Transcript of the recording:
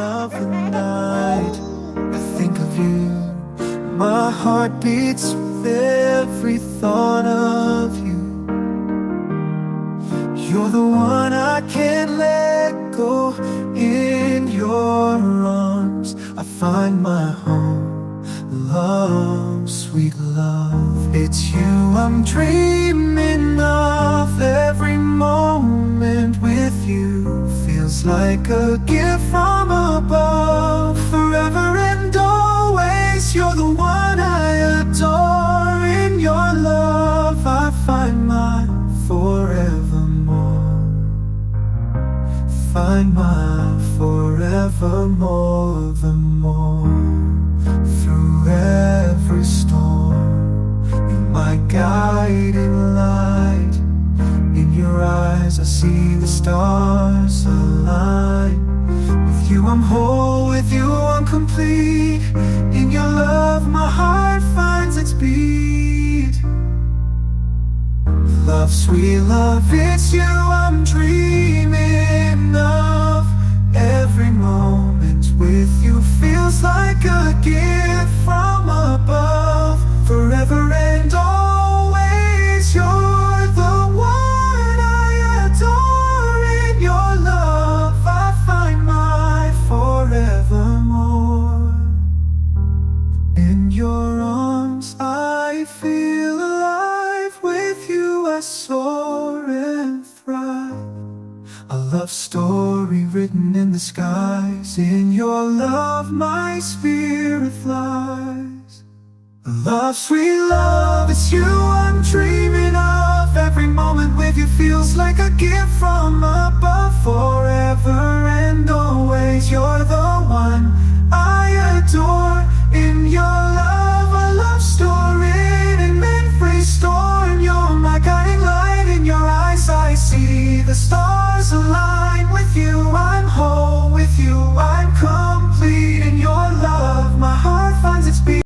of the night, I think of you. My heart beats with every thought of you. You're the one I can't let go. In your arms I find my home. Love, sweet love, it's you I'm dreaming of. Every moment with you feels like a gift from above. Forever and always, you're the one I adore. In your love I find my forevermore. Find my forevermore, the more. Through every storm, you're my guiding light. In your eyes I see the stars align. With you I'm whole, with you I'm complete. In your love my heart finds its beat. Love, sweet love, it's you I'm dreaming of. Every moment with you feels like a gift from above. Forever and always, you're the one I adore. In your love I find my forevermore. In your arms I feel alive. With you I soar and thrive. A love story written in the skies. In your love my spirit flies. Love, sweet love, it's you I'm dreaming of. Every moment with you feels like a gift from above. Forever and